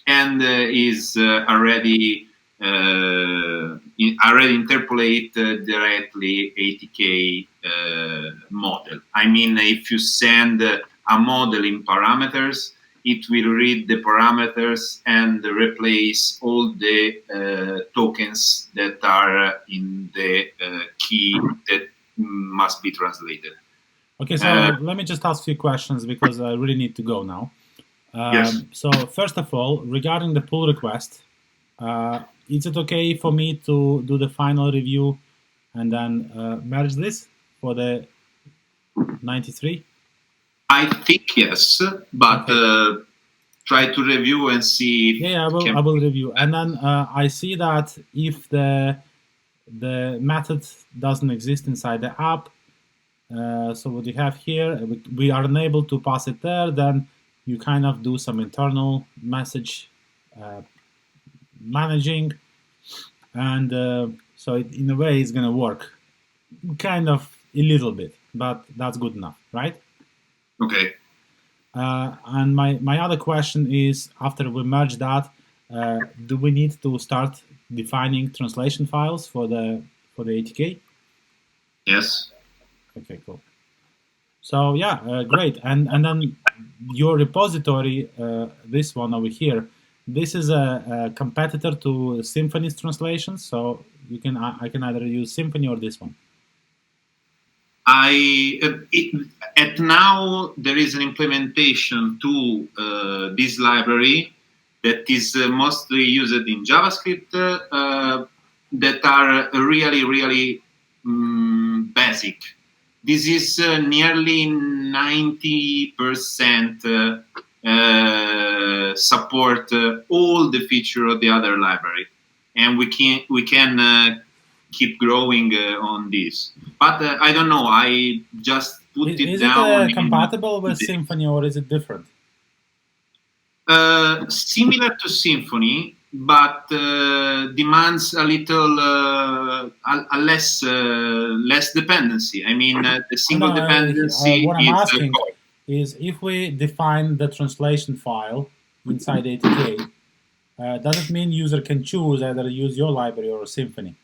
and is already interpolate directly ATK model. I mean, if you send a model in parameters, it will read the parameters and replace all the tokens that are in the key that must be translated. Okay, so let me just ask a few questions because I really need to go now. Yes. So first of all, regarding the pull request, is it okay for me to do the final review and then merge this for the 93? I think yes, but Okay. try to review and see. If Yeah, I will review. And then I see that if the method doesn't exist inside the app, so what you have here, we are unable to pass it there, then you kind of do some internal message managing, and so in a way it's going to work kind of a little bit, but that's good enough, right? Okay. And my other question is, after we merge that, do we need to start defining translation files for the ATK? Yes. Okay, cool. So yeah, great. And then your repository, this one over here, this is a competitor to Symfony's translation. So you can I can either use Symfony or this one. At now there is an implementation to this library that is mostly used in JavaScript that are really basic. This is nearly 90% support all the feature of the other library, and we can keep growing on this. But I don't know. I just put it Is down. it compatible with Symfony or is it different? Similar to Symfony, but demands a little a less dependency. I mean, the single dependency what I'm is asking is if we define the translation file inside ATK, does it mean user can choose either use your library or Symfony,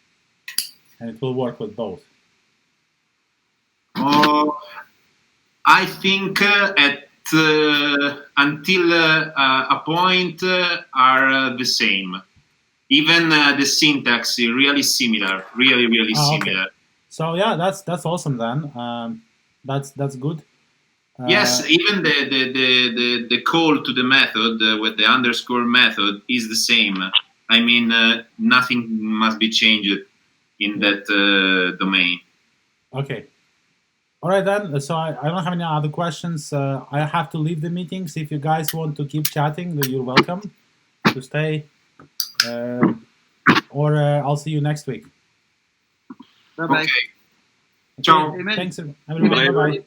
and it will work with both? I think until a point are the same. Even the syntax is really similar, really similar. Okay. So yeah, that's awesome then. That's good. Yes, even the call to the method with the underscore method is the same. I mean, nothing must be changed in that domain. Okay. All right then. So I don't have any other questions. I have to leave the meetings. If you guys want to keep chatting, then you're welcome to stay. Or I'll see you next week. Bye bye. Okay. Ciao. Thanks everyone. Bye bye.